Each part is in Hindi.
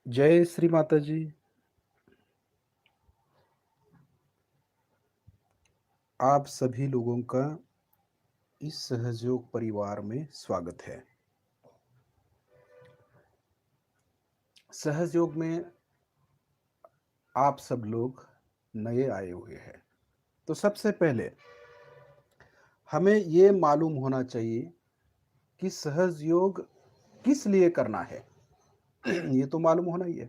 जय श्री माता जी। आप सभी लोगों का इस सहजयोग परिवार में स्वागत है। सहजयोग में आप सब लोग नए आए हुए हैं। तो सबसे पहले हमें ये मालूम होना चाहिए कि सहजयोग किस लिए करना है। ये तो मालूम होना ही है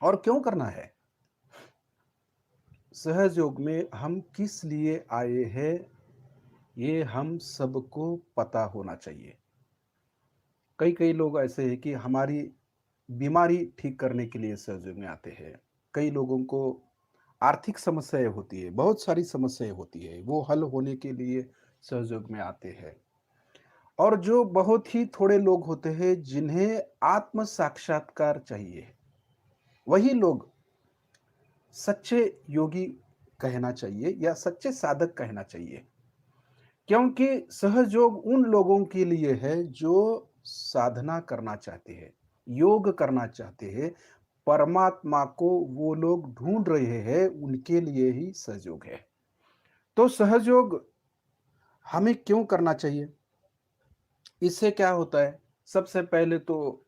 और क्यों करना है। सहजयोग में हम किस लिए आए हैं, ये हम सबको पता होना चाहिए। कई लोग ऐसे हैं कि हमारी बीमारी ठीक करने के लिए सहयोग में आते हैं। कई लोगों को आर्थिक समस्याएं होती है, बहुत सारी समस्याएं होती है, वो हल होने के लिए सहयोग में आते हैं। और जो बहुत ही थोड़े लोग होते हैं जिन्हें आत्म साक्षात्कार चाहिए, वही लोग सच्चे योगी कहना चाहिए या सच्चे साधक कहना चाहिए। क्योंकि सहयोग उन लोगों के लिए है जो साधना करना चाहते हैं, योग करना चाहते हैं, परमात्मा को वो लोग ढूंढ रहे हैं, उनके लिए ही सहयोग है। तो सहयोग हमें क्यों करना चाहिए? इससे क्या होता है? सबसे पहले तो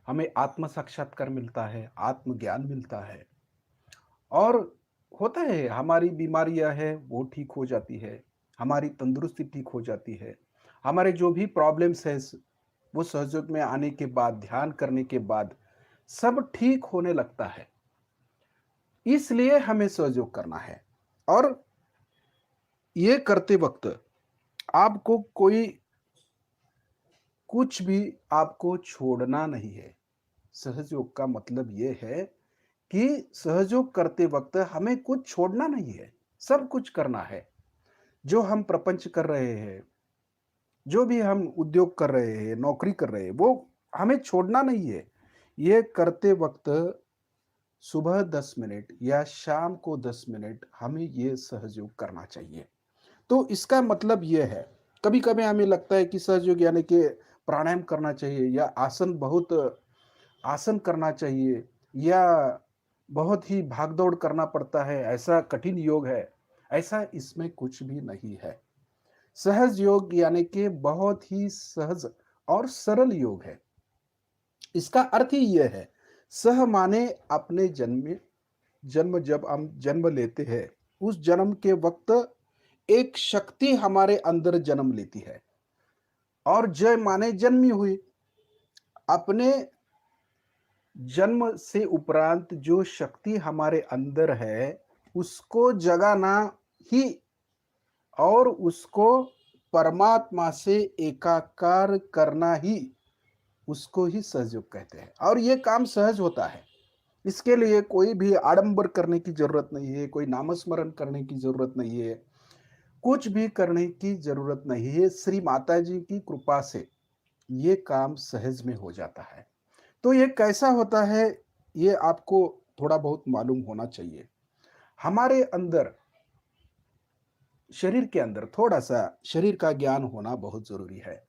हमें आत्म साक्षात्कार मिलता है, आत्मज्ञान मिलता है और होता है हमारी बीमारियां हैं वो ठीक हो जाती है, हमारी तंदुरुस्ती ठीक हो जाती है, हमारे जो भी प्रॉब्लम्स है वो सहयोग में आने के बाद, ध्यान करने के बाद सब ठीक होने लगता है। इसलिए हमें सहयोग करना है और ये करते वक्त आपको कोई कुछ भी आपको छोड़ना नहीं है। सहयोग का मतलब ये है कि सहयोग करते वक्त हमें कुछ छोड़ना नहीं है, सब कुछ करना है। जो हम प्रपंच कर रहे हैं, जो भी हम उद्योग कर रहे हैं, नौकरी कर रहे हैं, वो हमें छोड़ना नहीं है। ये करते वक्त सुबह 10 मिनट या शाम को 10 मिनट हमें ये सहयोग करना चाहिए। तो इसका मतलब ये है, कभी-कभी हमें लगता है कि सहयोग यानी कि प्राणायाम करना चाहिए या आसन करना चाहिए या बहुत ही भाग-दौड़ करना पड़ता है, ऐसा कठिन योग है। ऐसा इसमें कुछ भी नहीं है। सहज योग यानी कि बहुत ही सहज और सरल योग है। इसका अर्थ ही यह है, सह माने अपने जन्म जब हम जन्म लेते हैं, उस जन्म के वक्त एक शक्ति हमारे अंदर जन्म लेती है और जय माने जन्मी हुई। अपने जन्म से उपरांत जो शक्ति हमारे अंदर है, उसको जगाना ही और उसको परमात्मा से एकाकार करना ही उसको ही सहयोग कहते हैं और ये काम सहज होता है। इसके लिए कोई भी आडंबर करने की जरूरत नहीं है, कोई नामस्मरण करने की जरूरत नहीं है, कुछ भी करने की जरूरत नहीं है। श्री माता जी की कृपा से ये काम सहज में हो जाता है। तो ये कैसा होता है, ये आपको थोड़ा बहुत मालूम होना चाहिए। हमारे अंदर, शरीर के अंदर थोड़ा सा शरीर का ज्ञान होना बहुत जरूरी है।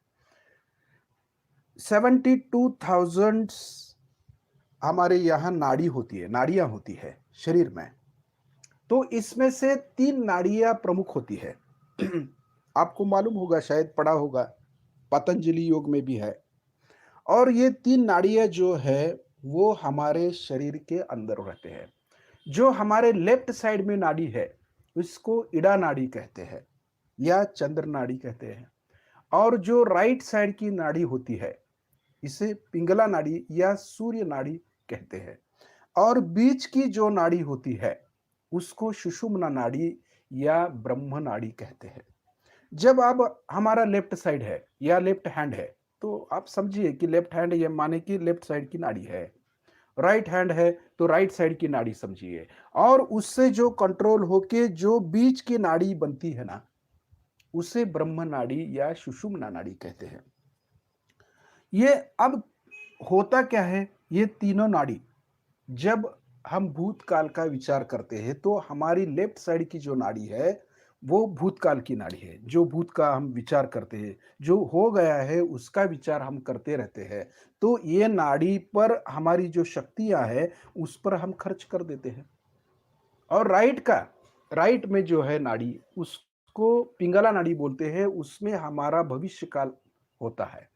72,000 हमारे यहाँ नाड़ी होती है, नाड़ियां होती है शरीर में। तो इसमें से 3 नाड़ियां प्रमुख होती है। आपको मालूम होगा, शायद पढ़ा होगा, पतंजलि योग में भी है। और ये 3 नाड़ियां जो है वो हमारे शरीर के अंदर रहते हैं। जो हमारे लेफ्ट साइड में नाड़ी है उसको इड़ा नाड़ी कहते हैं या चंद्र नाड़ी कहते हैं। और जो राइट साइड की नाड़ी होती है इसे पिंगला नाड़ी या सूर्य नाड़ी कहते हैं। और बीच की जो नाड़ी होती है उसको सुषुम्ना नाड़ी या ब्रह्म नाड़ी कहते हैं। जब अब हमारा लेफ्ट साइड है या लेफ्ट हैंड है, तो आप समझिए कि लेफ्ट हैंड ये माने कि लेफ्ट साइड की नाड़ी है, राइट हैंड है तो राइट साइड की नाड़ी समझिए। और उससे जो कंट्रोल होके जो बीच की नाड़ी बनती है ना, उसे ब्रह्म नाड़ी या सुषुम्ना नाड़ी कहते हैं। ये अब होता क्या है, ये तीनों नाड़ी जब हम भूतकाल का विचार करते हैं तो हमारी लेफ्ट साइड की जो नाड़ी है वो भूतकाल की नाड़ी है, जो भूत का हम विचार करते हैं, जो हो गया है उसका विचार हम करते रहते हैं। तो ये नाड़ी पर हमारी जो शक्तियाँ हैं, उस पर हम खर्च कर देते हैं। और राइट में जो है नाड़ी, उसको पिंगला नाड़ी बोलते हैं, उसमें हमारा भविष्य काल होता है।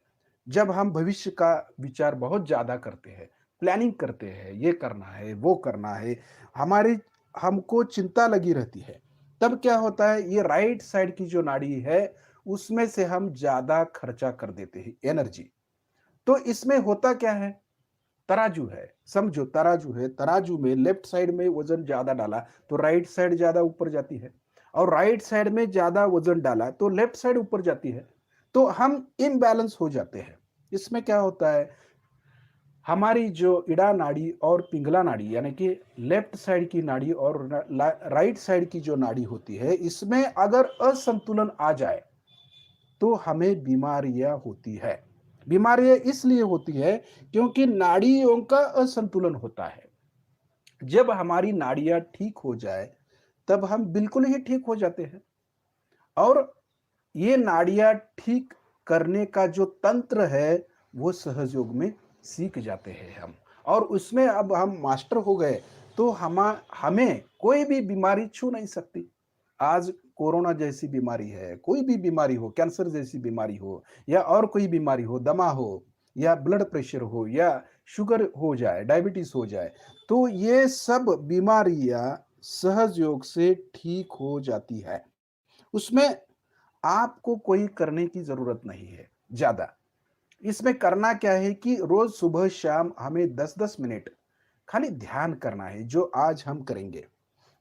जब हम भविष्य का विचार बहुत ज़्यादा करते हैं, प्लानिंग करते हैं, ये करना है, वो करना है, हमारी हमको चिंता लगी रहती है, तब क्या होता है, ये राइट साइड की जो नाड़ी है, उसमें से हम ज़्यादा खर्चा कर देते हैं एनर्जी। तो इसमें होता क्या है, तराजू है, समझो तराजू है, तराजू में लेफ्ट साइड में वज़न ज़्यादा डाला, तो राइट साइड ज़्यादा ऊपर जाती है और राइट साइड में ज़्यादा वज़न डाला, तो लेफ्ट साइड ऊपर जाती है। तो हम इम्बैलेंस हो जाते हैं। इसमें क्या होता है, हमारी जो इड़ा नाड़ी और पिंगला नाड़ी यानी कि लेफ्ट साइड की नाड़ी और राइट साइड की जो नाड़ी होती है, इसमें अगर असंतुलन आ जाए तो हमें बीमारियां होती है। बीमारियां इसलिए होती है क्योंकि नाड़ियों का असंतुलन होता है। जब हमारी नाड़ियां ठीक हो जाए तब हम बिल्कुल ही ठीक हो जाते हैं। और ये नाड़ियां ठीक करने का जो तंत्र है वो सहज योग में सीख जाते हैं हम, और उसमें अब हम मास्टर हो गए, तो हमें कोई भी बीमारी छू नहीं सकती। आज कोरोना जैसी बीमारी है, कोई भी बीमारी हो, कैंसर जैसी बीमारी हो या और कोई बीमारी हो, दमा हो या ब्लड प्रेशर हो या शुगर हो जाए, डायबिटीज हो जाए, तो ये सब बीमारियां सहज योग से ठीक हो जाती है। उसमें आपको कोई करने की ज़रूरत नहीं है ज़्यादा। इसमें करना क्या है कि रोज़ सुबह शाम हमें 10-10 मिनट खाली ध्यान करना है, जो आज हम करेंगे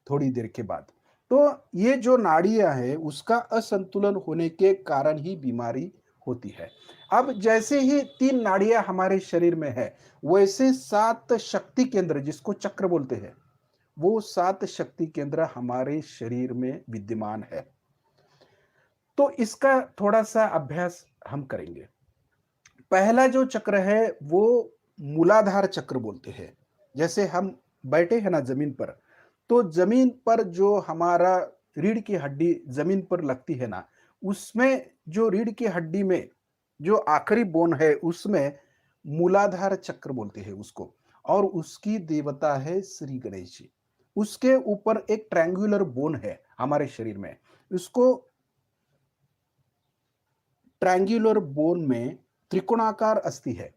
थोड़ी देर के बाद। तो ये जो नाड़ियाँ हैं, उसका असंतुलन होने के कारण ही बीमारी होती है। अब जैसे ही 3 नाड़ियाँ हमारे शरीर में है, वैसे 7 शक्ति केंद्र जिसको चक्र बोलते हैं, वो 7 शक्ति केंद्र हमारे शरीर में विद्यमान है। तो इसका थोड़ा-सा अभ्यास हम करेंगे। पहला जो चक्र है वो मूलाधार चक्र बोलते हैं। जैसे हम बैठे हैं ना ज़मीन पर, तो ज़मीन पर जो हमारा रीढ़ की हड्डी ज़मीन पर लगती है ना, उसमें जो रीढ़ की हड्डी में जो आखिरी बोन है, उसमें मूलाधार चक्र बोलते हैं उसको, और उसकी देवता है श्री गणेश जी। उसके ऊपर एक ट्रायंगुलर बोन है हमारे शरीर में। उसको ट्रायंगुलर बोन में त्रिकोणाकार अस्थि है,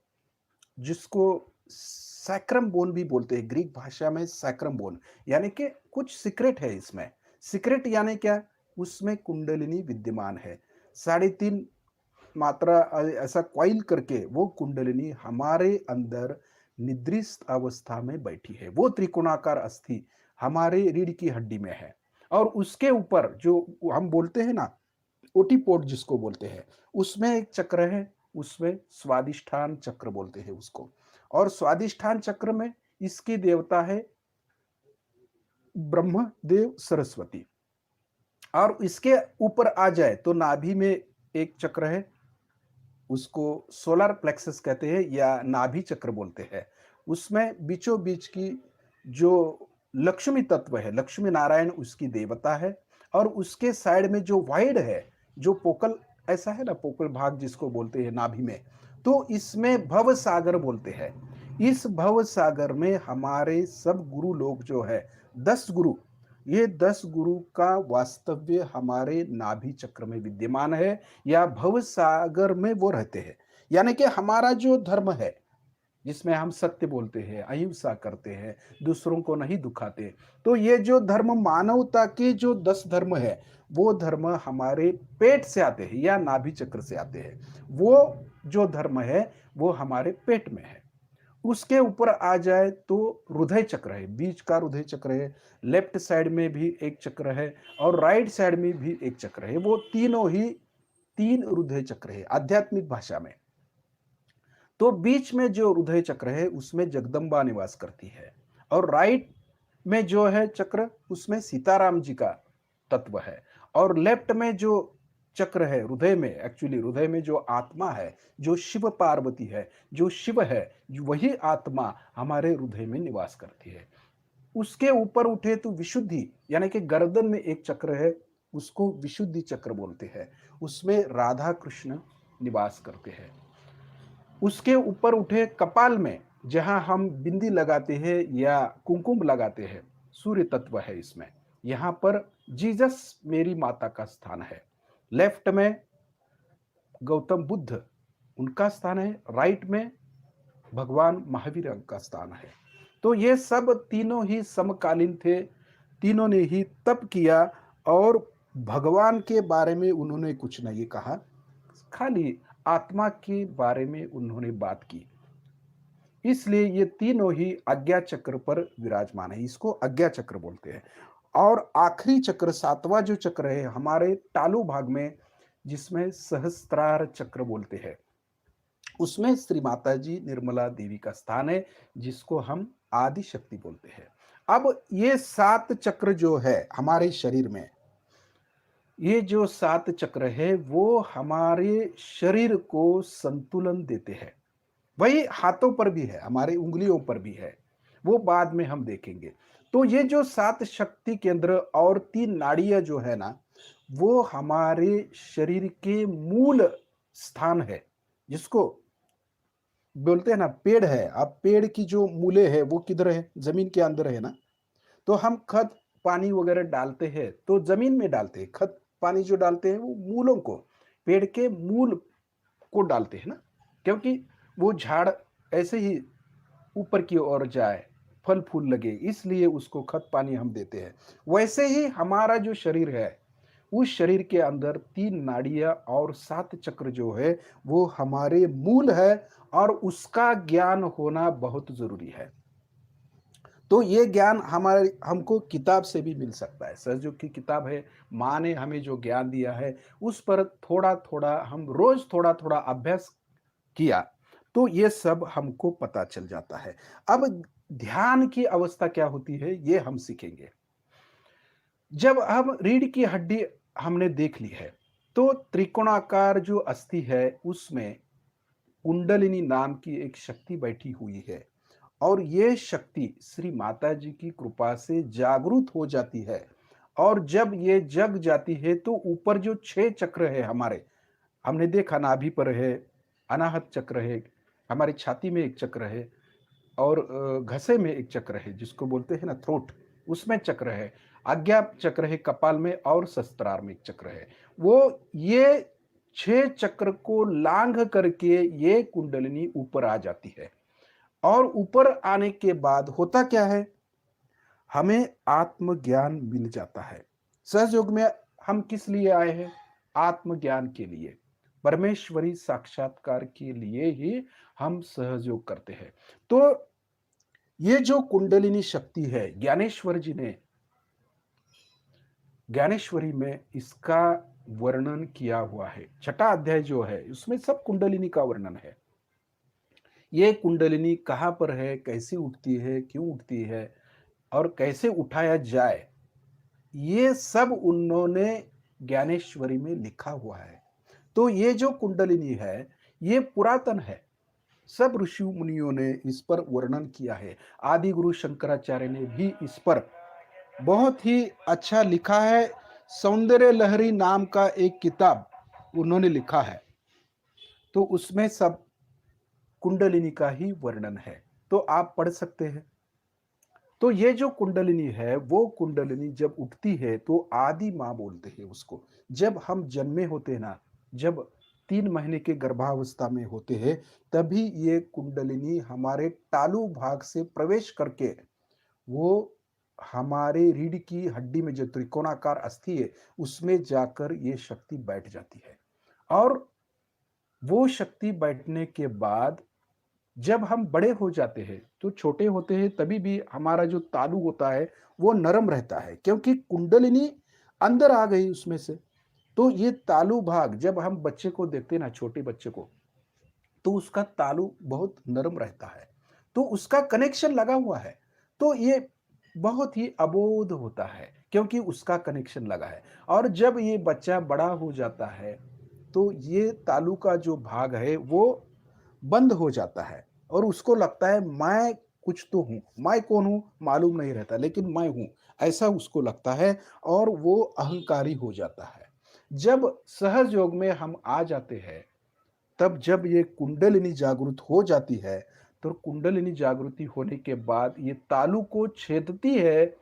जिसको सैक्रम बोन भी बोलते हैं, ग्रीक भाषा में सैक्रम बोन, यानी कि कुछ सीक्रेट है इसमें। सीक्रेट यानी क्या, उसमें कुंडलिनी विद्यमान है। 3.5 मात्रा ऐसा कॉइल करके वो कुंडलिनी हमारे अंदर निद्रिस्त अवस्था में बैठी है। वो त्रिकोणाकार अस्थि हमारे रीढ़ की हड्डी में है। और उसके ऊपर जो हम बोलते हैं ना, ओटीपोट जिसको बोलते हैं, उसमें एक चक्र है, उसमें स्वादिष्ठान चक्र बोलते हैं उसको। और स्वादिष्ठान चक्र में इसकी देवता है ब्रह्मदेव सरस्वती। और इसके ऊपर आ जाए तो नाभि में एक चक्र है, उसको सोलर प्लेक्सस कहते हैं या नाभि चक्र बोलते हैं। उसमें बीचों बीच की जो लक्ष्मी तत्व है, लक्ष्मी नारायण उसकी देवता है। और उसके साइड में जो वाइड है, जो पोकल ऐसा है ना, पोकल भाग जिसको बोलते हैं नाभि में, तो इसमें भव सागर बोलते हैं। इस भव सागर में हमारे सब गुरु लोग जो है, 10 गुरु, ये 10 गुरु का वास्तव्य हमारे नाभि चक्र में विद्यमान है या भव सागर में वो रहते हैं। यानी कि हमारा जो धर्म है, जिसमें हम सत्य बोलते हैं, अहिंसा करते हैं, दूसरों को नहीं दुखाते, तो ये जो धर्म मानवता के जो 10 धर्म है, वो धर्म हमारे पेट से आते हैं या नाभि चक्र से आते हैं। वो जो धर्म है वो हमारे पेट में है। उसके ऊपर आ जाए तो हृदय चक्र है, बीच का हृदय चक्र है, लेफ्ट साइड में भी एक चक्र है और राइट साइड में भी एक चक्र है। वो तीनों ही 3 हृदय चक्र है आध्यात्मिक भाषा में। तो बीच में जो हृदय चक्र है उसमें जगदम्बा निवास करती है, और राइट में जो है चक्र, उसमें सीताराम जी का तत्व है। और लेफ्ट में जो चक्र है हृदय में, एक्चुअली हृदय में जो आत्मा है, जो शिव पार्वती है, जो शिव है, वही आत्मा हमारे हृदय में निवास करती है। उसके ऊपर उठे तो विशुद्धि, यानी कि गर्दन में एक चक्र है, उसको विशुद्धि चक्र बोलते हैं। उसमें राधा कृष्ण निवास करते हैं। उसके ऊपर उठे कपाल में जहां हम बिंदी लगाते हैं या कुमकुम लगाते हैं, सूर्य तत्व है इसमें। यहाँ पर जीसस मेरी माता का स्थान है। लेफ्ट में गौतम बुद्ध उनका स्थान है, राइट में भगवान महावीर का स्थान है। तो ये सब तीनों ही समकालीन थे, तीनों ने ही तप किया और भगवान के बारे में उन्होंने कुछ नहीं कहा, खाली आत्मा के बारे में उन्होंने बात की। इसलिए ये तीनों ही आज्ञा चक्र पर विराजमान है, इसको आज्ञा चक्र बोलते हैं। और आखिरी चक्र, सातवां जो चक्र है हमारे तालु भाग में, जिसमें सहस्त्रार चक्र बोलते हैं, उसमें श्री माता जी निर्मला देवी का स्थान है, जिसको हम आदि शक्ति बोलते हैं। अब ये 7 चक्र जो है हमारे शरीर में, ये जो 7 चक्र है वो हमारे शरीर को संतुलन देते हैं। वही हाथों पर भी है, हमारे उंगलियों पर भी है, वो बाद में हम देखेंगे। तो ये जो 7 शक्ति केंद्र और 3 नाड़ियां जो है ना, वो हमारे शरीर के मूल स्थान है, जिसको बोलते हैं ना पेड़ है। अब पेड़ की जो मूले है वो किधर है? जमीन के अंदर है ना। तो हम खत पानी वगैरह डालते हैं तो जमीन में डालते हैं, खत पानी जो डालते हैं वो मूलों को, पेड़ के मूल को डालते हैं ना, क्योंकि वो झाड़ ऐसे ही ऊपर की ओर जाए, फल फूल लगे, इसलिए उसको खत पानी हम देते हैं। वैसे ही हमारा जो शरीर है, उस शरीर के अंदर 3 नाड़ियां और 7 चक्र जो है वो हमारे मूल है, और उसका ज्ञान होना बहुत जरूरी है। तो ये ज्ञान हमारे हमको किताब से भी मिल सकता है। सहजयोग की किताब है, माँ ने हमें जो ज्ञान दिया है उस पर थोड़ा थोड़ा हम रोज थोड़ा थोड़ा अभ्यास किया तो ये सब हमको पता चल जाता है। अब ध्यान की अवस्था क्या होती है ये हम सीखेंगे। जब हम रीढ़ की हड्डी हमने देख ली है, तो त्रिकोणाकार जो अस्थि है उसमें कुंडलिनी नाम की एक शक्ति बैठी हुई है, और ये शक्ति श्री माता जी की कृपा से जागृत हो जाती है। और जब ये जग जाती है तो ऊपर जो 6 चक्र है हमारे, हमने देखा नाभि पर है, अनाहत चक्र है, हमारी छाती में एक चक्र है, और घसे में एक चक्र है जिसको बोलते हैं ना थ्रोट, उसमें चक्र है, आज्ञा चक्र है कपाल में, और सहस्त्रार में एक चक्र है। वो ये 6 चक्र को लांघ करके ये कुंडलिनी ऊपर आ जाती है। और ऊपर आने के बाद होता क्या है, हमें आत्मज्ञान मिल जाता है। सहयोग में हम किस लिए आए हैं? आत्मज्ञान के लिए, परमेश्वरी साक्षात्कार के लिए ही हम सहयोग करते हैं। तो ये जो कुंडलिनी शक्ति है, ज्ञानेश्वर जी ने ज्ञानेश्वरी में इसका वर्णन किया हुआ है। 6ठा अध्याय जो है उसमें सब कुंडलिनी का वर्णन है। ये कुंडलिनी कहाँ पर है, कैसे उठती है, क्यों उठती है, और कैसे उठाया जाए, ये सब उन्होंने ज्ञानेश्वरी में लिखा हुआ है। तो ये जो कुंडलिनी है ये पुरातन है, सब ऋषि मुनियों ने इस पर वर्णन किया है। आदि गुरु शंकराचार्य ने भी इस पर बहुत ही अच्छा लिखा है। सौंदर्य लहरी नाम का एक किताब उन्होंने लिखा है, तो उसमें सब कुंडलिनी का ही वर्णन है, तो आप पढ़ सकते हैं। तो ये जो कुंडलिनी है वो कुंडलिनी जब उठती है तो आदि माँ बोलते हैं उसको। जब हम जन्मे होते हैं ना, जब 3 महीने के गर्भावस्था में होते हैं, तभी ये कुंडलिनी हमारे तालु भाग से प्रवेश करके वो हमारे रीढ़ की हड्डी में जो त्रिकोणाकार अस्थि है उसमें जाकर ये शक्ति बैठ जाती है। और वो शक्ति बैठने के बाद जब हम बड़े हो जाते हैं, तो छोटे होते हैं तभी भी हमारा जो तालु होता है वो नरम रहता है, क्योंकि कुंडलिनी अंदर आ गई उसमें से। तो ये तालु भाग जब हम बच्चे को देखते हैं ना, छोटे बच्चे को, तो उसका तालु बहुत नरम रहता है, तो उसका कनेक्शन लगा हुआ है। तो ये बहुत ही अबोध होता है क्योंकि उसका कनेक्शन लगा है। और जब ये बच्चा बड़ा हो जाता है तो ये तालु का जो भाग है वो बंद हो जाता है, और उसको लगता है मैं कुछ तो हूँ। मैं कौन हूँ मालूम नहीं रहता, लेकिन मैं हूँ, ऐसा उसको लगता है और वो अहंकारी हो जाता है। जब सहज योग में हम आ जाते हैं, तब जब ये कुंडलिनी जागृत हो जाती है, तो कुंडलिनी जागृति होने के बाद ये तालु को छेदती है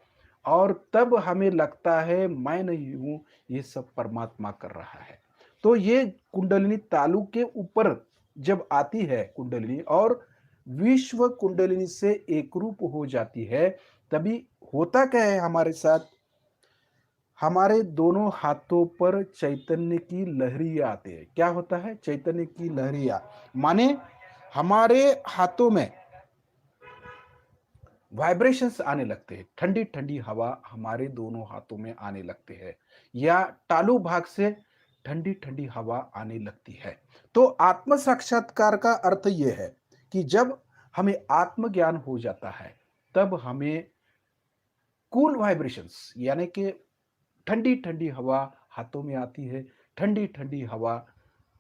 और तब हमें लगता है मैं नहीं हूँ, ये सब परमात्मा कर रहा है। तो ये कुंडलिनी तालु के ऊपर जब आती है कुंडलिनी और विश्व कुंडलिनी से एकरूप हो जाती है, तभी होता क्या है हमारे साथ, हमारे दोनों हाथों पर चैतन्य की लहरियां आते हैं। क्या होता है? चैतन्य की लहरियां माने हमारे हाथों में वाइब्रेशंस आने लगते हैं, ठंडी ठंडी हवा हमारे दोनों हाथों में आने लगते हैं, या तालु भाग से ठंडी ठंडी हवा आने लगती है। तो आत्म साक्षात्कार का अर्थ यह है कि जब हमें आत्मज्ञान हो जाता है, तब हमें कूल वाइब्रेशंस यानी कि ठंडी ठंडी हवा हाथों में आती है, ठंडी ठंडी हवा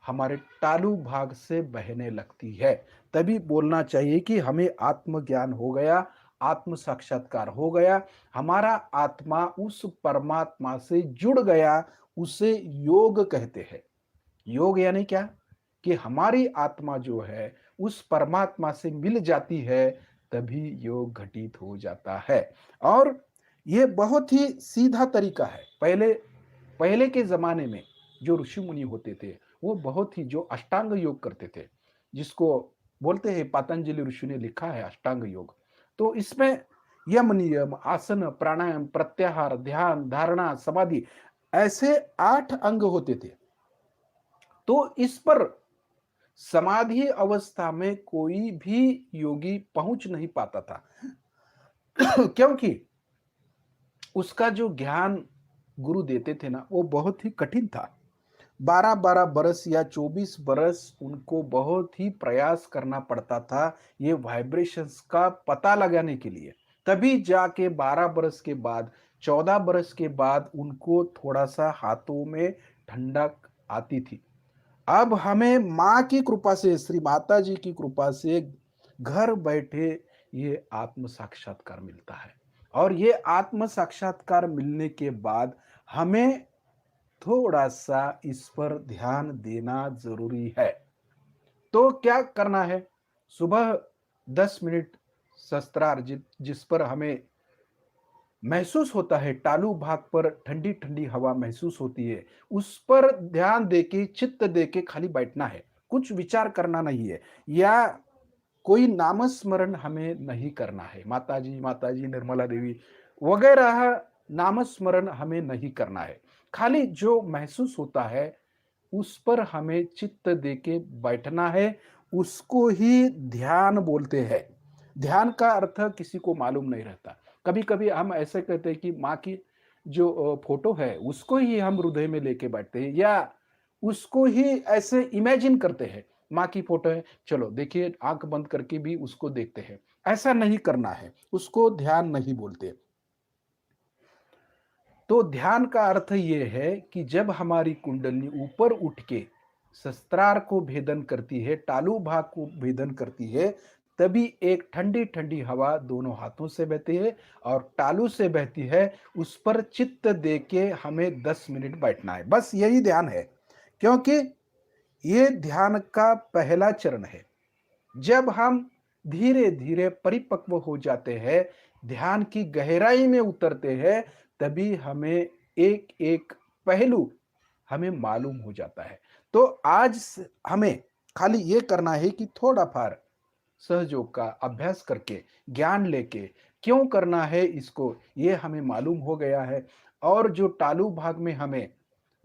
हमारे तालु भाग से बहने लगती है। तभी बोलना चाहिए कि हमें आत्मज्ञान हो गया, आत्म साक्षात्कार हो गया, हमारा आत्मा उस परमात्मा से जुड़ गया, उसे योग कहते हैं। योग यानी क्या? कि हमारी आत्मा जो है उस परमात्मा से मिल जाती है, तभी योग घटित हो जाता है। और ये बहुत ही सीधा तरीका है। पहले पहले के ज़माने में जो ऋषि-मुनि होते थे, वो बहुत ही जो अष्टांग योग करते थे, जिसको बोलते हैं पतंजलि ऋषि ने लिखा है अष्टांग योग। तो इसमें यम नियम, आसन, प्राणायाम, प्रत्याहार, ध्यान, धारणा, समाधि ऐसे 8 अंग होते थे। तो इस पर समाधि अवस्था में कोई भी योगी पहुँच नहीं पाता था। क्योंकि उसका जो ज्ञान गुरु देते थे ना, वो बहुत ही कठिन था। 12-12 बरस या 24 बरस उनको बहुत ही प्रयास करना पड़ता था, ये वाइब्रेशंस का पता लगाने के लिए। तभी जाके 12 बरस के बाद, 14 बरस के बाद उनको थोड़ा-सा हाथों में ठंडक आती थी। अब हमें माँ की कृपा से, श्री माता जी की कृपा से घर बैठे ये आत्म साक्षात्कार मिलता है। और ये आत्म साक्षात्कार मिलने के बाद हमें थोड़ा-सा इस पर ध्यान देना ज़रूरी है। तो क्या करना है? सुबह 10 मिनट शस्त्रार जिस पर हमें महसूस होता है, तालु भाग पर ठंडी-ठंडी हवा महसूस होती है, उस पर ध्यान देके, चित्त देके खाली बैठना है। कुछ विचार करना नहीं है, या कोई नामस्मरण हमें नहीं करना है। माताजी, निर्मला देवी वगैरह नामस्मरण हमें नहीं करना है। खाली जो महसूस होता है, उस पर हमें चित्त देके बैठना है, उसको ही ध्यान बोलते हैं। ध्यान का अर्थ किसी को मालूम नहीं रहता। कभी-कभी हम ऐसे कहते हैं कि माँ की जो फ़ोटो है, उसको ही हम हृदय में लेके बैठते हैं, या उसको ही ऐसे इमेजिन करते हैं। माँ की फ़ोटो है, चलो देखिए आँख बंद करके भी उसको देखते हैं। ऐसा नहीं करना है, उसको ध्यान नहीं बोलते। तो ध्यान का अर्थ ये है कि जब हमारी कुंडली ऊपर उठ के शस्त्रार को भेदन करती है, तालु भाग को भेदन करती है, तभी एक ठंडी-ठंडी हवा दोनों हाथों से बहती है और तालु से बहती है, उस पर चित्त दे के हमें 10 मिनट बैठना है। बस यही ध्यान है, क्योंकि ये ध्यान का पहला चरण है। जब हम धीरे-धीरे परिपक्व हो जाते हैं, ध्यान की गहराई में उतरते हैं, तभी हमें एक-एक पहलू हमें मालूम हो जाता है। तो आज हमें खाली ये करना है कि थोड़ा-फार सहयोग का अभ्यास करके, ज्ञान लेके क्यों करना है इसको, ये हमें मालूम हो गया है, और जो तालु भाग में हमें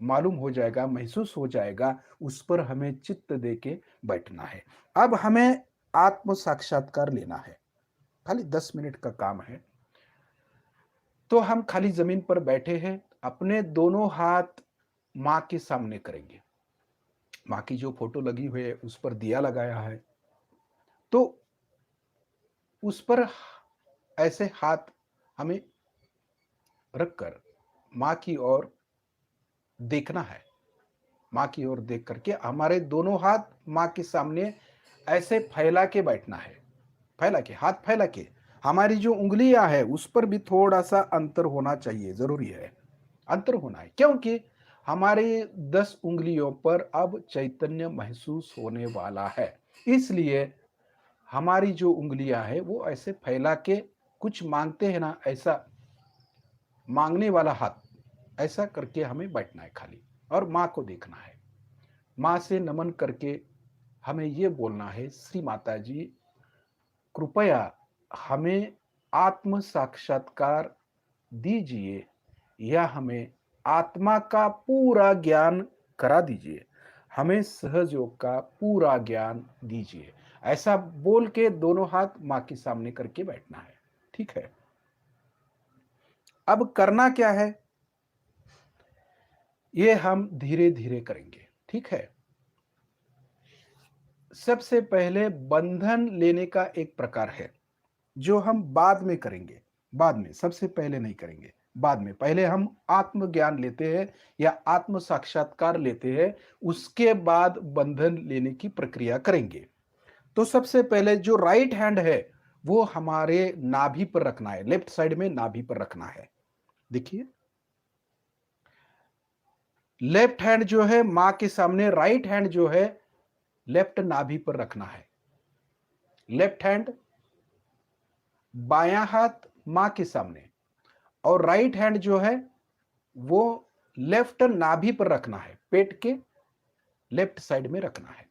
मालूम हो जाएगा, महसूस हो जाएगा, उस पर हमें चित्त देके बैठना है। अब हमें आत्म साक्षात्कार लेना है। खाली 10 मिनट का काम है। तो हम खाली ज़मीन पर बैठे हैं, अपने दोनों हाथ माँ के सामने करेंगे। माँ की जो फ़ोटो लगी हुई है, उस पर दिया लगाया है। तो उस पर ऐसे हाथ हमें रखकर माँ की ओर देखना है। माँ की ओर देख करके हमारे दोनों हाथ माँ के सामने ऐसे फैला के बैठना है। फैला के, हाथ फैला के, हमारी जो उंगलियां है उस पर भी थोड़ा सा अंतर होना चाहिए, जरूरी है, अंतर होना है, क्योंकि हमारे 10 उंगलियों पर अब चैतन्य महसूस होने वाला है। इसलिए हमारी जो उंगलियां है वो ऐसे फैला के कुछ मांगते हैं ना, ऐसा मांगने वाला हाथ ऐसा करके हमें बैठना है खाली, और माँ को देखना है। माँ से नमन करके हमें ये बोलना है, श्री माता जी कृपया हमें आत्म साक्षात्कार दीजिए, या हमें आत्मा का पूरा ज्ञान करा दीजिए, हमें सहज योग का पूरा ज्ञान दीजिए। ऐसा बोल के दोनों हाथ माँ के सामने करके बैठना है। ठीक है, अब करना क्या है ये हम धीरे धीरे करेंगे। ठीक है, सबसे पहले बंधन लेने का एक प्रकार है जो हम बाद में करेंगे, बाद में, सबसे पहले नहीं करेंगे, बाद में। पहले हम आत्मज्ञान लेते हैं या आत्म साक्षात्कार लेते हैं, उसके बाद बंधन लेने की प्रक्रिया करेंगे। तो सबसे पहले जो राइट हैंड है वो हमारे नाभि पर रखना है, लेफ्ट साइड में नाभि पर रखना है। देखिए, लेफ्ट हैंड जो है मां के सामने, राइट हैंड जो है लेफ्ट नाभि पर रखना है। लेफ्ट हैंड, बायां हाथ मां के सामने, और राइट हैंड जो है वो लेफ्ट नाभि पर रखना है, पेट के लेफ्ट साइड में रखना है।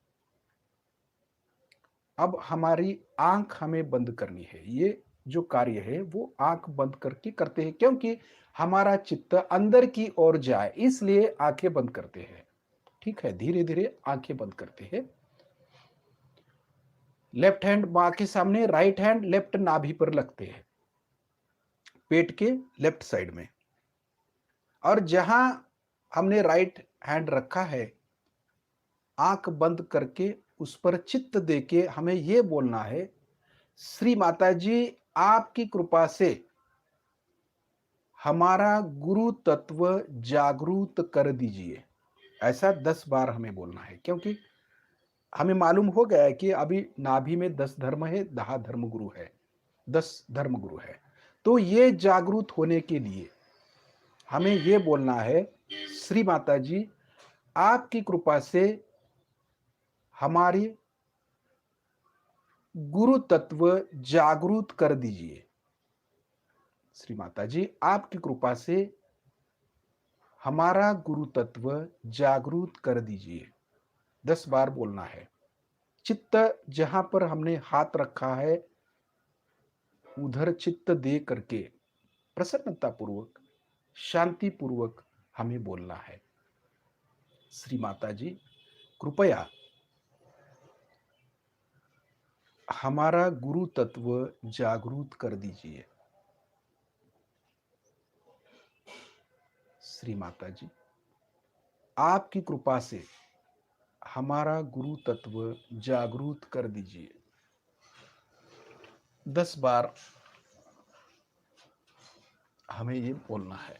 अब हमारी आंख हमें बंद करनी है। ये जो कार्य है वो आंख बंद करके करते हैं, क्योंकि हमारा चित्त अंदर की ओर जाए, इसलिए आंखें बंद करते हैं। ठीक है, धीरे धीरे आंखें बंद करते हैं। लेफ्ट हैंड मां के सामने, राइट हैंड लेफ्ट नाभि पर लगते हैं, पेट के लेफ्ट साइड में। और जहां हमने राइट हैंड रखा है, आंख बंद करके उस पर चित्त देके हमें यह बोलना है, श्री माता जी आपकी कृपा से हमारा गुरु तत्व जागरूक कर दीजिए। ऐसा 10 बार हमें बोलना है, क्योंकि हमें मालूम हो गया है कि अभी नाभि में 10 धर्म है, 10 धर्म गुरु है, 10 धर्म गुरु है। तो ये जागरूक होने के लिए हमें ये बोलना है, श्री माता जी आपकी कृपा से हमारी गुरु तत्व जागरूक कर दीजिए। श्री माता जी आपकी कृपा से हमारा गुरु तत्व जागरूक कर दीजिए। 10 बार बोलना है। चित्त जहां पर हमने हाथ रखा है उधर चित्त दे करके प्रसन्नता पूर्वक, शांति पूर्वक हमें बोलना है, श्री माता जी कृपया हमारा गुरु तत्व जागरूक कर दीजिए। श्री माता जी आपकी कृपा से हमारा गुरु तत्व जागरूक कर दीजिए। 10 बार हमें ये बोलना है,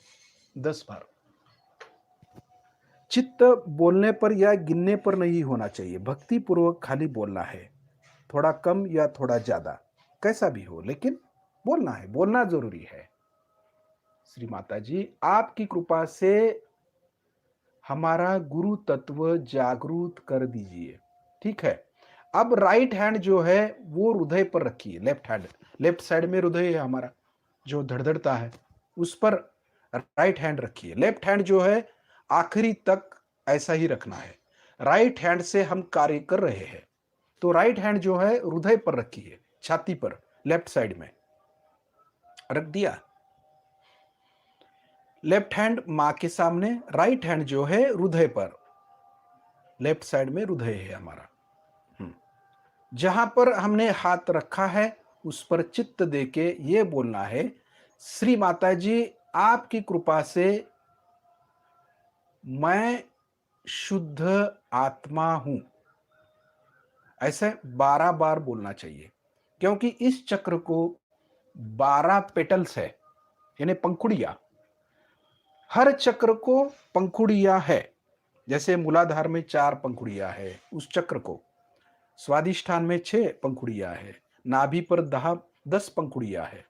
10 बार। चित्त बोलने पर या गिनने पर नहीं होना चाहिए, भक्ति पूर्वक खाली बोलना है, थोड़ा कम या थोड़ा ज्यादा कैसा भी हो, लेकिन बोलना है, बोलना जरूरी है। श्री माता जी आपकी कृपा से हमारा गुरु तत्व जागरूक कर दीजिए। ठीक है, अब राइट हैंड जो है वो हृदय पर रखिए, लेफ्ट हैंड, लेफ्ट साइड में हृदय है हमारा जो धड़धड़ता है, उस पर राइट हैंड रखिए। लेफ्ट हैंड जो है आखिरी तक ऐसा ही रखना है। राइट हैंड से हम कार्य कर रहे हैं, तो राइट हैंड जो है हृदय पर रखिए, छाती पर लेफ्ट साइड में रख दिया। लेफ्ट हैंड मां के सामने, राइट हैंड जो है हृदय पर, लेफ्ट साइड में हृदय है हमारा। जहां पर हमने हाथ रखा है उस पर चित्त देके ये बोलना है, श्री माता जी आपकी कृपा से मैं शुद्ध आत्मा हूं। ऐसे 12 बार बोलना चाहिए, क्योंकि इस चक्र को 12 पेटल्स है, यानी पंखुड़ियां। हर चक्र को पंखुड़ियां है, जैसे मूलाधार में 4 पंखुड़ियां है, उस चक्र को स्वादिष्ठान में 6 पंखुड़ियां है, नाभि पर 10 पंखुड़ियां है,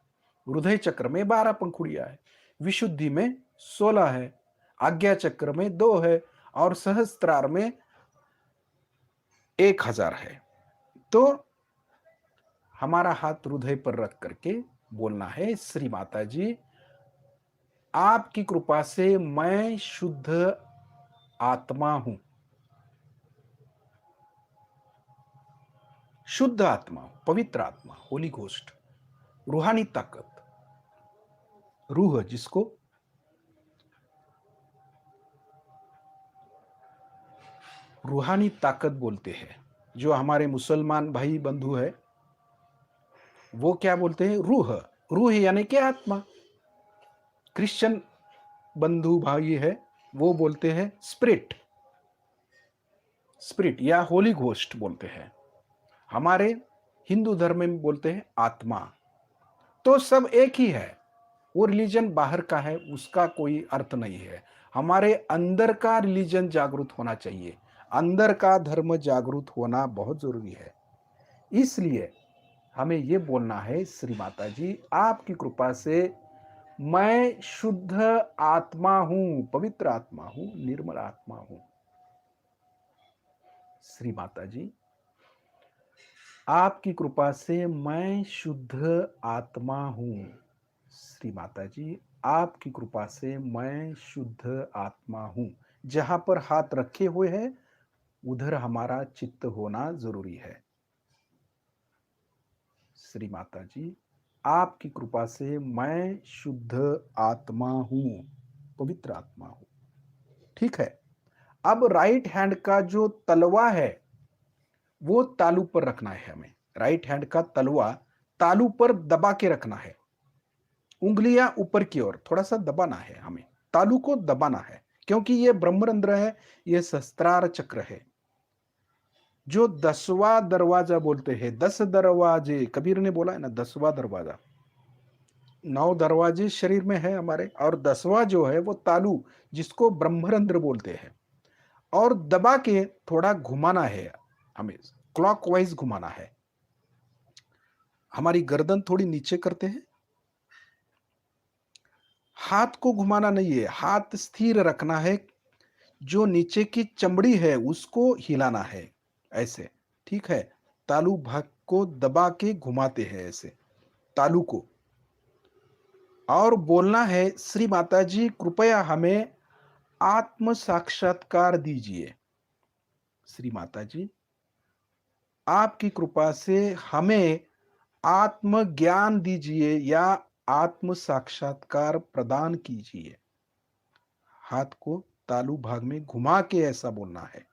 हृदय चक्र में 12 पंखुड़ियां है, विशुद्धि में 16 है, आज्ञा चक्र में 2 है और सहस्त्रार में 1000 है। तो हमारा हाथ हृदय पर रख करके बोलना है, श्री माता जी आपकी कृपा से मैं शुद्ध आत्मा हूं, शुद्ध आत्मा, पवित्र आत्मा, होली घोस्ट, रूहानी ताकत, रूह जिसको रूहानी ताकत बोलते हैं। जो हमारे मुसलमान भाई बंधु है वो क्या बोलते हैं? रूह। रूह यानी कि आत्मा। क्रिश्चियन बंधु भाई है वो बोलते हैं स्पिरिट, स्पिरिट या होली घोस्ट बोलते हैं। हमारे हिंदू धर्म में बोलते हैं आत्मा। तो सब एक ही है। वो रिलीजन बाहर का है उसका कोई अर्थ नहीं है। हमारे अंदर का रिलीजन जागरूक होना चाहिए, अंदर का धर्म जागरूक होना बहुत जरूरी है। इसलिए हमें ये बोलना है, श्री माता जी आपकी कृपा से मैं शुद्ध आत्मा हूं, पवित्र आत्मा हूं, निर्मल आत्मा हूं। श्री माता जी आपकी कृपा से मैं शुद्ध आत्मा हूं। श्री माता जी आपकी कृपा से मैं शुद्ध आत्मा हूं। जहां पर हाथ रखे हुए हैं उधर हमारा चित्त होना जरूरी है। श्री माता जी आपकी कृपा से मैं शुद्ध आत्मा हूं, पवित्र आत्मा हूं। ठीक है। अब राइट हैंड का जो तलवा है वो तालू पर रखना है हमें। राइट हैंड का तलवा तालू पर दबा के रखना है, उंगलियां ऊपर की ओर थोड़ा सा दबाना है हमें, तालू को दबाना है, क्योंकि ये ब्रह्मरंध्र है, ये सहस्त्रार चक्र है। जो 10वां दरवाजा बोलते हैं, 10 दरवाजे कबीर ने बोला है ना, 10वां दरवाजा। 9 दरवाजे शरीर में है हमारे और 10वां जो है वो तालू जिसको ब्रह्मरंध्र बोलते हैं। और दबा के थोड़ा घुमाना है हमें, क्लॉकवाइज घुमाना है। हमारी गर्दन थोड़ी नीचे करते हैं, हाथ को घुमाना नहीं है, हाथ स्थिर रखना है। जो नीचे की चमड़ी है उसको हिलाना है ऐसे। ठीक है। तालू भाग को दबा के घुमाते हैं ऐसे तालू को, और बोलना है, श्री माता जी कृपया हमें आत्म साक्षात्कार दीजिए। श्री माता जी आपकी कृपा से हमें आत्म ज्ञान दीजिए या आत्म साक्षात्कार प्रदान कीजिए। हाथ को तालू भाग में घुमा के ऐसा बोलना है,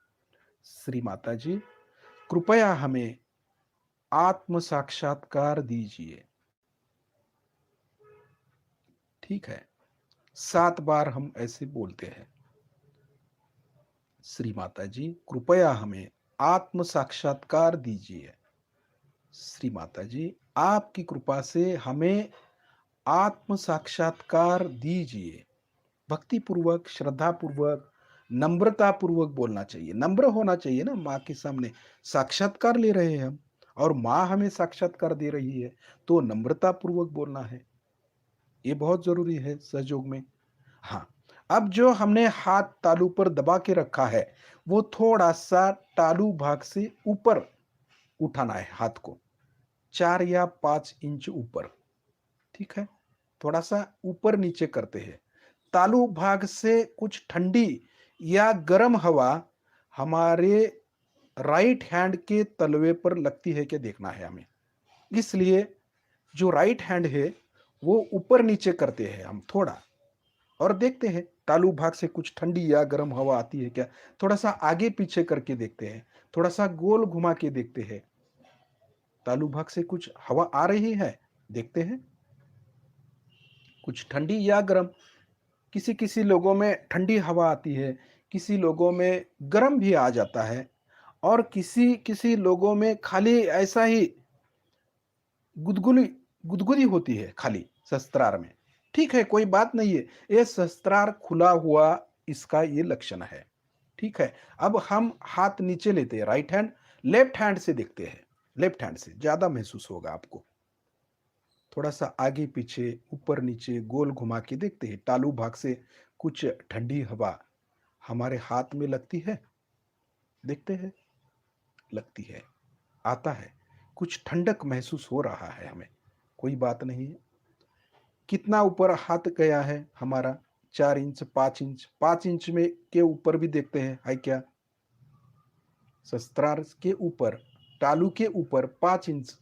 श्री माता जी कृपया हमें आत्म साक्षात्कार दीजिए। ठीक है। 7 बार हम ऐसे बोलते हैं, श्री माता जी कृपया हमें आत्म साक्षात्कार दीजिए। श्री माता जी आपकी कृपा से हमें आत्म साक्षात्कार दीजिए। भक्ति पूर्वक, श्रद्धा पूर्वक, नम्रता पूर्वक बोलना चाहिए। नम्र होना चाहिए ना, माँ के सामने साक्षात्कार ले रहे हैं हम और माँ हमें साक्षात्कार दे रही है, तो नम्रता पूर्वक बोलना है। ये बहुत जरूरी है सहयोग में। हाँ। अब जो हमने हाथ तालू पर दबा के रखा है वो थोड़ा सा तालू भाग से ऊपर उठाना है हाथ को, 4 या 5 इंच ऊपर। ठीक है। थोड़ा सा ऊपर नीचे करते हैं। तालू भाग से कुछ ठंडी या गर्म हवा हमारे राइट हैंड के तलवे पर लगती है क्या देखना है हमें। इसलिए जो राइट हैंड है वो ऊपर नीचे करते हैं हम थोड़ा, और देखते हैं तालू भाग से कुछ ठंडी या गर्म हवा आती है क्या। थोड़ा सा आगे पीछे करके देखते हैं, थोड़ा सा गोल घुमा के देखते हैं, तालू भाग से कुछ हवा आ रही है, देखते हैं कुछ ठंडी या गर्म। किसी किसी लोगों में ठंडी हवा आती है, किसी लोगों में गर्म भी आ जाता है, और किसी किसी लोगों में खाली ऐसा ही गुदगुदी गुदगुदी होती है खाली शस्त्रार में। ठीक है, कोई बात नहीं है, ये शस्त्रार खुला हुआ इसका ये लक्षण है। ठीक है। अब हम हाथ नीचे लेते हैं, राइट हैंड लेफ्ट हैंड से देखते हैं, लेफ्ट हैंड से ज़्यादा महसूस होगा आपको। थोड़ा सा आगे पीछे, ऊपर नीचे गोल घुमा के देखते हैं, तालू भाग से कुछ ठंडी हवा हमारे हाथ में लगती है, देखते हैं, लगती है, आता है, कुछ ठंडक महसूस हो रहा है हमें, कोई बात नहीं है। कितना ऊपर हाथ गया है हमारा, 4 इंच, 5 इंच, 5 इंच में के ऊपर भी देखते हैं है क्या, शस्त्रार के ऊपर, तालू के ऊपर 5 इंच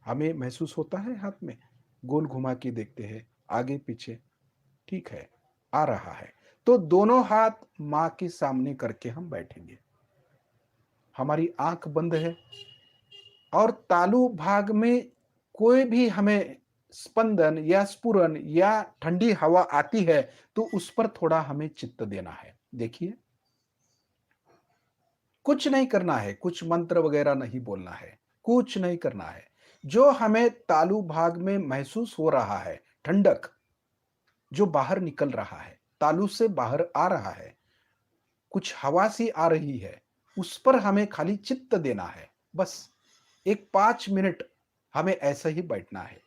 हमें महसूस होता है हाथ में। गोल घुमा के देखते हैं, आगे पीछे, ठीक है, आ रहा है। तो दोनों हाथ मां के सामने करके हम बैठेंगे, हमारी आंख बंद है, और तालु भाग में कोई भी हमें स्पंदन या स्फुरन या ठंडी हवा आती है तो उस पर थोड़ा हमें चित्त देना है। देखिए, कुछ नहीं करना है, कुछ मंत्र वगैरह नहीं बोलना है, कुछ नहीं करना है। जो हमें तालु भाग में महसूस हो रहा है, ठंडक जो बाहर निकल रहा है, तालु से बाहर आ रहा है, कुछ हवा सी आ रही है, उस पर हमें खाली चित्त देना है, बस। एक 5 मिनट हमें ऐसे ही बैठना है,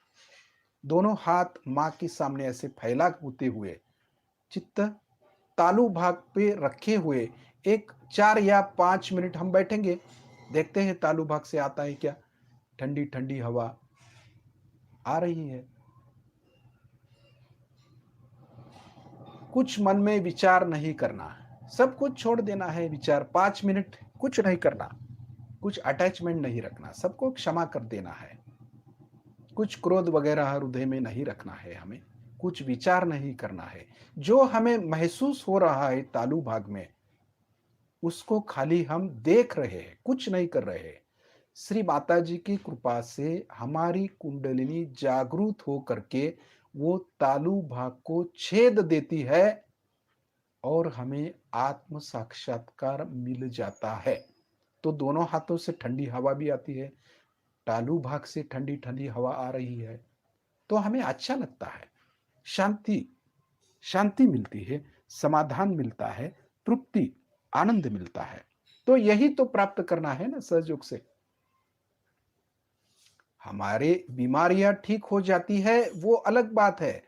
दोनों हाथ मां के सामने ऐसे फैला होते हुए, चित्त तालु भाग पे रखे हुए, एक 4 या 5 मिनट हम बैठेंगे, देखते हैं तालु भाग से आता है क्या, ठंडी ठंडी हवा आ रही है। कुछ मन में विचार नहीं करना, सब कुछ छोड़ देना है, विचार 5 मिनट कुछ नहीं करना, कुछ अटैचमेंट नहीं रखना, सबको क्षमा कर देना है, कुछ क्रोध वगैरह हृदय में नहीं रखना है हमें, कुछ विचार नहीं करना है। जो हमें महसूस हो रहा है तालु भाग में, उसको खाली हम देख रहे हैं, कुछ नहीं कर रहे हैं। श्री माता जी की कृपा से हमारी कुंडलिनी जागृत हो करके वो तालु भाग को छेद देती है और हमें आत्म साक्षात्कार मिल जाता है। तो दोनों हाथों से ठंडी हवा भी आती है, तालु भाग से ठंडी ठंडी हवा आ रही है, तो हमें अच्छा लगता है, शांति शांति मिलती है, समाधान मिलता है, तृप्ति, आनंद मिलता है। तो यही तो प्राप्त करना है ना सहयोग से। हमारे बीमारियां ठीक हो जाती है वो अलग बात है,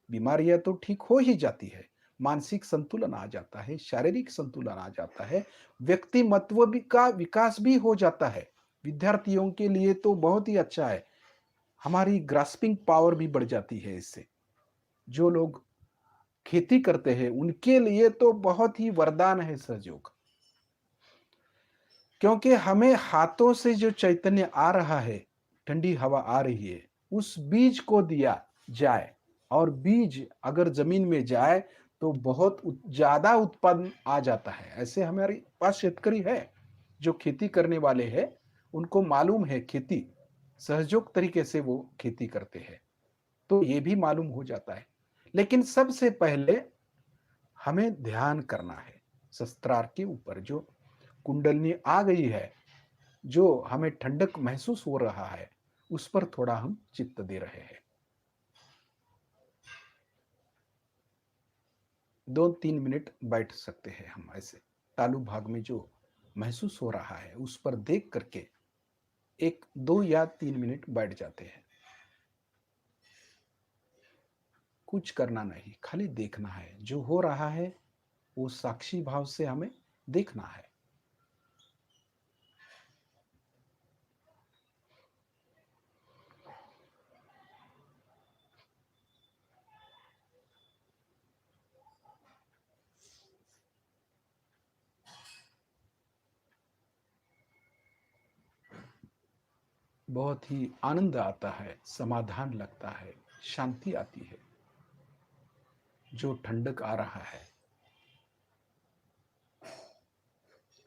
बीमारियां तो ठीक हो ही जाती है, मानसिक संतुलन आ जाता है, शारीरिक संतुलन आ जाता है, व्यक्तिमत्व का विकास भी हो जाता है। विद्यार्थियों के लिए तो बहुत ही अच्छा है, हमारी ग्रास्पिंग पावर भी बढ़ जाती है इससे। जो लोग खेती करते हैं उनके लिए तो बहुत ही वरदान है सहयोग, क्योंकि हमें हाथों से जो चैतन्य आ रहा है, ठंडी हवा आ रही है, उस बीज को दिया जाए, और बीज अगर जमीन में जाए तो बहुत ज्यादा उत्पादन आ जाता है। ऐसे हमारे पास शेतकरी है जो खेती करने वाले हैं, उनको मालूम है खेती सहयोग तरीके से वो खेती करते हैं, तो ये भी मालूम हो जाता है। लेकिन सबसे पहले हमें ध्यान करना है शस्त्रार के ऊपर, जो कुंडलनी आ गई है, जो हमें ठंडक महसूस हो रहा है, उस पर थोड़ा हम चित्त दे रहे हैं। 2-3 मिनट बैठ सकते हैं हम ऐसे, तालु भाग में जो महसूस हो रहा है उस पर देख करके 1, 2 या 3 मिनट बैठ जाते हैं। कुछ करना नहीं, खाली देखना है, जो हो रहा है वो साक्षी भाव से हमें देखना है। बहुत ही आनंद आता है, समाधान लगता है, शांति आती है, जो ठंडक आ रहा है,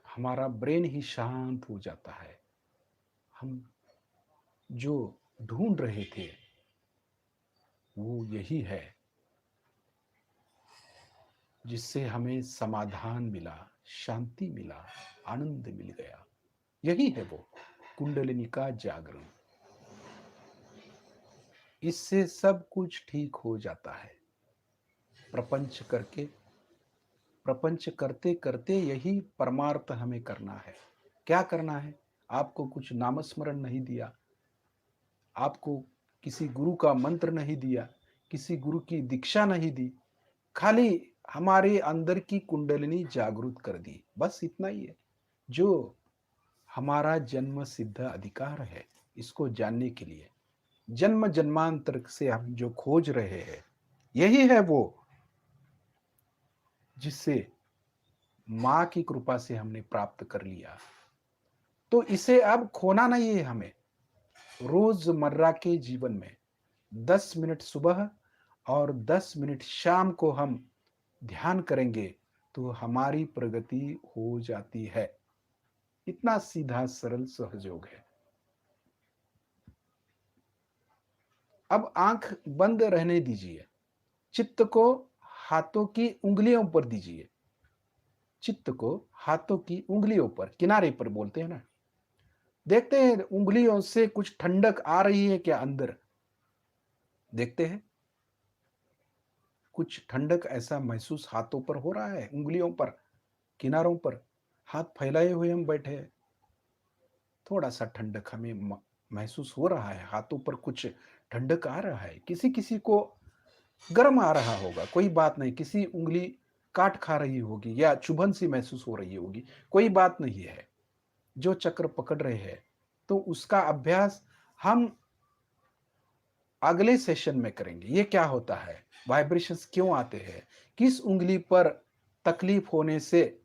हमारा ब्रेन ही शांत हो जाता है। हम जो ढूंढ रहे थे वो यही है, जिससे हमें समाधान मिला, शांति मिला, आनंद मिल गया। यही है वो कुंडलिनी का जागरण। इससे सब कुछ ठीक हो जाता है। प्रपंच करके, प्रपंच करते करते यही परमार्थ हमें करना है। क्या करना है? आपको कुछ नामस्मरण नहीं दिया, आपको किसी गुरु का मंत्र नहीं दिया, किसी गुरु की दीक्षा नहीं दी, खाली हमारे अंदर की कुंडलिनी जागृत कर दी, बस इतना ही है। जो हमारा जन्म सिद्ध अधिकार है, इसको जानने के लिए जन्म जन्मांतर से हम जो खोज रहे हैं, यही है वो जिससे माँ की कृपा से हमने प्राप्त कर लिया। तो इसे अब खोना नहीं है हमें। रोजमर्रा के जीवन में 10 मिनट सुबह और 10 मिनट शाम को हम ध्यान करेंगे तो हमारी प्रगति हो जाती है। इतना सीधा सरल सहयोग है। अब आंख बंद रहने दीजिए, चित्त को हाथों की उंगलियों पर दीजिए, चित्त को हाथों की उंगलियों पर, किनारे पर बोलते हैं ना, देखते हैं उंगलियों से कुछ ठंडक आ रही है क्या अंदर, देखते हैं कुछ ठंडक ऐसा महसूस हाथों पर हो रहा है, उंगलियों पर, किनारों पर, हाथ फैलाए हुए हम बैठे हैं, थोड़ा सा ठंडक हमें महसूस हो रहा है, हाथों पर कुछ ठंडक आ रहा है। किसी किसी को गर्म आ रहा होगा, कोई बात नहीं, किसी उंगली काट खा रही होगी या चुभन सी महसूस हो रही होगी, कोई बात नहीं है। जो चक्र पकड़ रहे हैं तो उसका अभ्यास हम अगले सेशन में करेंगे। ये क्या होता है, वाइब्रेशंस क्यों आते हैं, किस उंगली पर तकलीफ होने से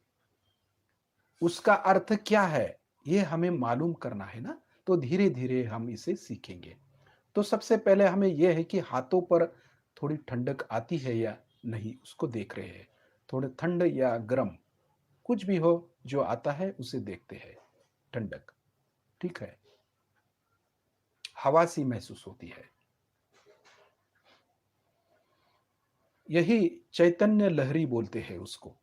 उसका अर्थ क्या है, ये हमें मालूम करना है ना। तो धीरे धीरे हम इसे सीखेंगे। तो सबसे पहले हमें यह है कि हाथों पर थोड़ी ठंडक आती है या नहीं, उसको देख रहे हैं। थोड़े ठंड या गर्म कुछ भी हो, जो आता है उसे देखते हैं। ठंडक, ठीक है, हवा सी महसूस होती है। यही चैतन्य लहरी बोलते हैं उसको,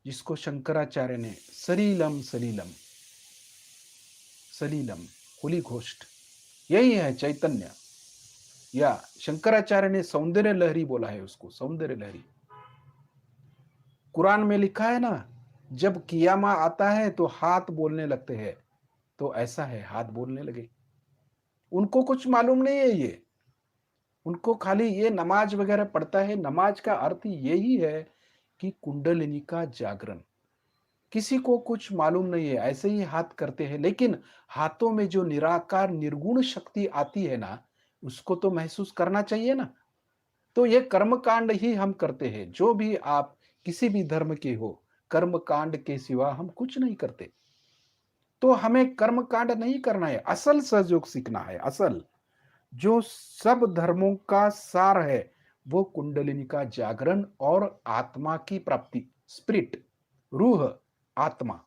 जिसको शंकराचार्य ने सलीलम सलीलम सलीलम, होली घोष्ट, यही है चैतन्य। या शंकराचार्य ने सौंदर्य लहरी बोला है उसको, सौंदर्य लहरी। कुरान में लिखा है ना, जब कियामा आता है तो हाथ बोलने लगते हैं, तो ऐसा है, हाथ बोलने लगे। उनको कुछ मालूम नहीं है ये, उनको खाली ये नमाज वगैरह पढ़ता है, नमाज का अर्थ यही है कि कुंडलिनी का जागरण। किसी को कुछ मालूम नहीं है, ऐसे ही हाथ करते हैं, लेकिन हाथों में जो निराकार निर्गुण शक्ति आती है ना, उसको तो महसूस करना चाहिए ना। तो ये कर्म कांड ही हम करते हैं, जो भी आप किसी भी धर्म के हो, कर्म कांड के सिवा हम कुछ नहीं करते। तो हमें कर्म कांड नहीं करना है, असल सहयोग सीखना है। असल जो सब धर्मों का सार है, वो कुंडलिनी का जागरण और आत्मा की प्राप्ति, स्पिरिट, रूह, आत्मा,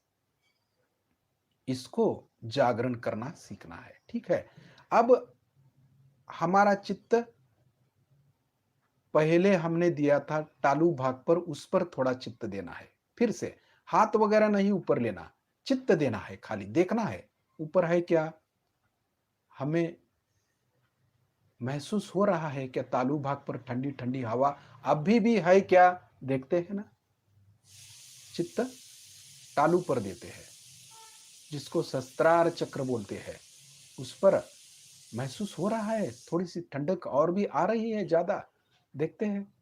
इसको जागरण करना सीखना है। ठीक है, अब हमारा चित्त पहले हमने दिया था तालू भाग पर, उस पर थोड़ा चित्त देना है। फिर से हाथ वगैरह नहीं ऊपर लेना, चित्त देना है, खाली देखना है ऊपर है क्या, हमें महसूस हो रहा है क्या, तालू भाग पर ठंडी ठंडी हवा अभी भी है क्या, देखते हैं ना। चित्त तालू पर देते हैं, जिसको शस्त्रार चक्र बोलते हैं, उस पर महसूस हो रहा है थोड़ी सी ठंडक और भी आ रही है ज्यादा, देखते हैं।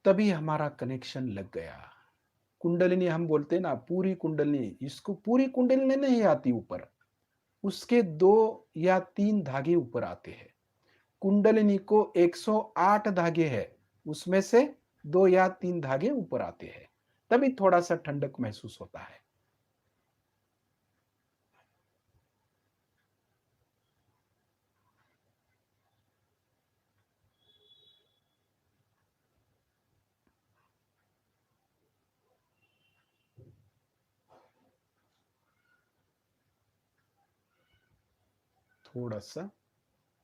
तभी हमारा कनेक्शन लग गया। कुंडलिनी हम बोलते हैं ना, पूरी कुंडलिनी, इसको पूरी कुंडलिनी नहीं आती ऊपर, उसके 2 या 3 धागे ऊपर आते हैं। कुंडलिनी को 108 धागे है, उसमें से 2 या 3 धागे ऊपर आते हैं, तभी थोड़ा सा ठंडक महसूस होता है। थोड़ा सा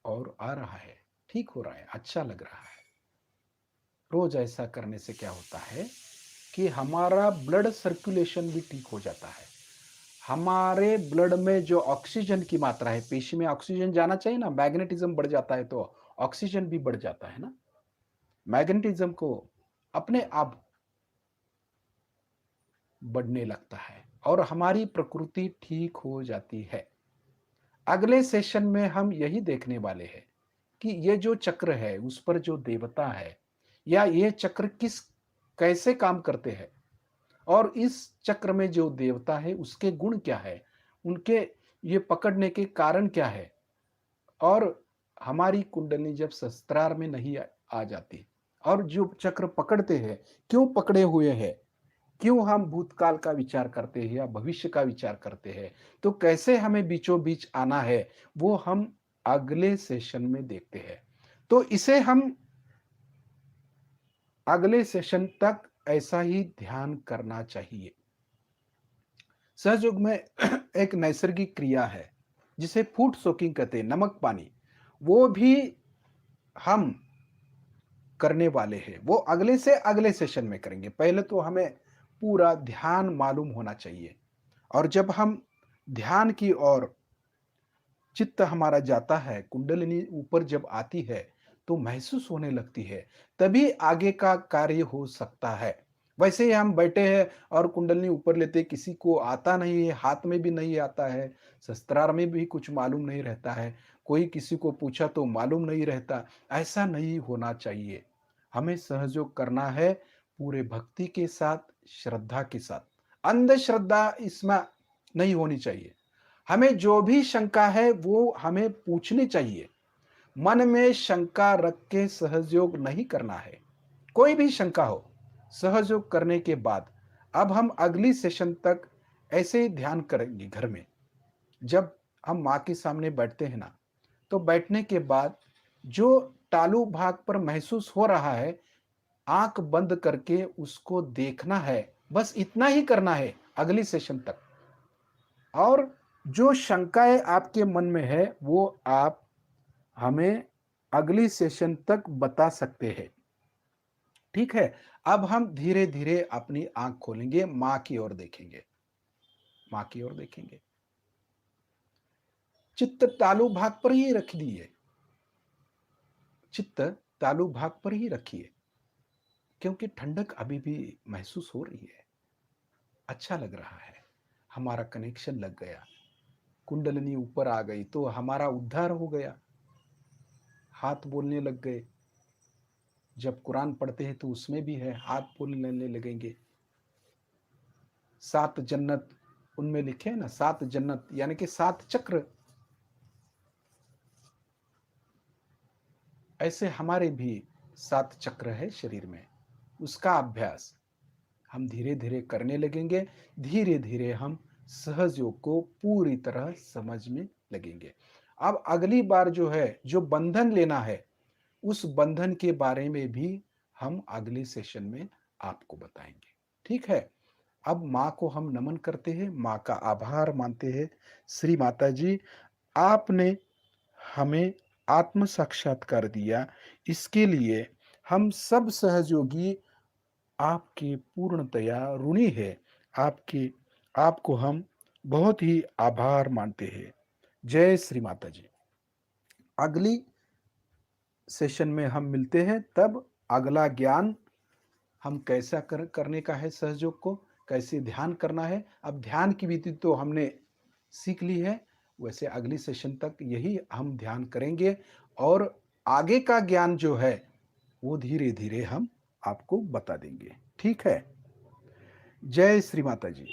और आ रहा है, ठीक हो रहा है, अच्छा लग रहा है। रोज ऐसा करने से क्या होता है कि हमारा ब्लड सर्कुलेशन भी ठीक हो जाता है। हमारे ब्लड में जो ऑक्सीजन की मात्रा है, पेशी में ऑक्सीजन जाना चाहिए ना, मैग्नेटिज्म बढ़ जाता है तो ऑक्सीजन भी बढ़ जाता है ना। मैग्नेटिज्म को अपने आप बढ़ने लगता है और हमारी प्रकृति ठीक हो जाती है। अगले सेशन में हम यही देखने वाले हैं कि ये जो चक्र है उस पर जो देवता है या ये चक्र किस कैसे काम करते हैं और इस चक्र में जो देवता है उसके गुण क्या है, उनके ये पकड़ने के कारण क्या है और हमारी कुंडली जब शस्त्रार में नहीं आ जाती और जो चक्र पकड़ते हैं क्यों पकड़े हुए हैं, क्यों हम भूतकाल का विचार करते हैं या भविष्य का विचार करते हैं, तो कैसे हमें बीचों बीच आना है वो हम अगले सेशन में देखते हैं। तो इसे हम अगले सेशन तक ऐसा ही ध्यान करना चाहिए। सहयोग में एक नैसर्गिक क्रिया है जिसे फूड सोकिंग कहते हैं, नमक पानी, वो भी हम करने वाले हैं। वो अगले से अगले सेशन में करेंगे। पहले तो हमें पूरा ध्यान मालूम होना चाहिए और जब हम ध्यान की ओर चित्त हमारा जाता है, कुंडलिनी ऊपर जब आती है तो महसूस होने लगती है, तभी आगे का कार्य हो सकता है। वैसे ही हम बैठे हैं और कुंडलिनी ऊपर लेते, किसी को आता नहीं है, हाथ में भी नहीं आता है, शस्त्रार में भी कुछ मालूम नहीं रहता है, कोई किसी को पूछा तो मालूम नहीं रहता, ऐसा नहीं होना चाहिए। हमें सहयोग करना है पूरे भक्ति के साथ, श्रद्धा के साथ। अंधश्रद्धा इसमें नहीं होनी चाहिए। हमें जो भी शंका है वो हमें पूछनी चाहिए। मन में शंका रख के सहयोग नहीं करना है। कोई भी शंका हो, सहयोग करने के बाद अब हम अगली सेशन तक ऐसे ही ध्यान करेंगे घर में। जब हम माँ के सामने बैठते हैं ना, तो बैठने के बाद जो तालू भाग पर महसूस हो रहा है, आंख बंद करके उसको देखना है। बस इतना ही करना है अगली सेशन तक। और जो शंकाएं आपके मन में है वो आप हमें अगली सेशन तक बता सकते हैं। ठीक है। अब हम धीरे धीरे अपनी आंख खोलेंगे, मां की ओर देखेंगे, मां की ओर देखेंगे। चित्त तालु भाग पर ही रख दिए, चित्त तालु भाग पर ही रखिए, क्योंकि ठंडक अभी भी महसूस हो रही है। अच्छा लग रहा है, हमारा कनेक्शन लग गया, कुंडलिनी ऊपर आ गई तो हमारा उद्धार हो गया, हाथ बोलने लग गए। जब कुरान पढ़ते हैं तो उसमें भी है, हाथ बोलने लगेंगे। 7 जन्नत उनमें लिखे हैं ना, 7 जन्नत यानी कि 7 चक्र। ऐसे हमारे भी 7 चक्र है शरीर में, उसका अभ्यास हम धीरे धीरे करने लगेंगे। धीरे धीरे हम सहयोग को पूरी तरह समझ में लगेंगे। अब अगली बार जो है, जो बंधन लेना है, उस बंधन के बारे में भी हम अगले सेशन में आपको बताएंगे। ठीक है। अब माँ को हम नमन करते हैं, माँ का आभार मानते हैं। श्री माता जी, आपने हमें आत्म साक्षात्कार दिया, इसके लिए हम सब सहयोगी आपके पूर्णतया ऋणी है। आपके आपको हम बहुत ही आभार मानते हैं। जय श्री माता जी। अगली सेशन में हम मिलते हैं, तब अगला ज्ञान हम कैसा करने का है, सहयोग को कैसे ध्यान करना है। अब ध्यान की विधि तो हमने सीख ली है, वैसे अगली सेशन तक यही हम ध्यान करेंगे और आगे का ज्ञान जो है वो धीरे धीरे हम आपको बता देंगे। ठीक है। जय श्री माता जी।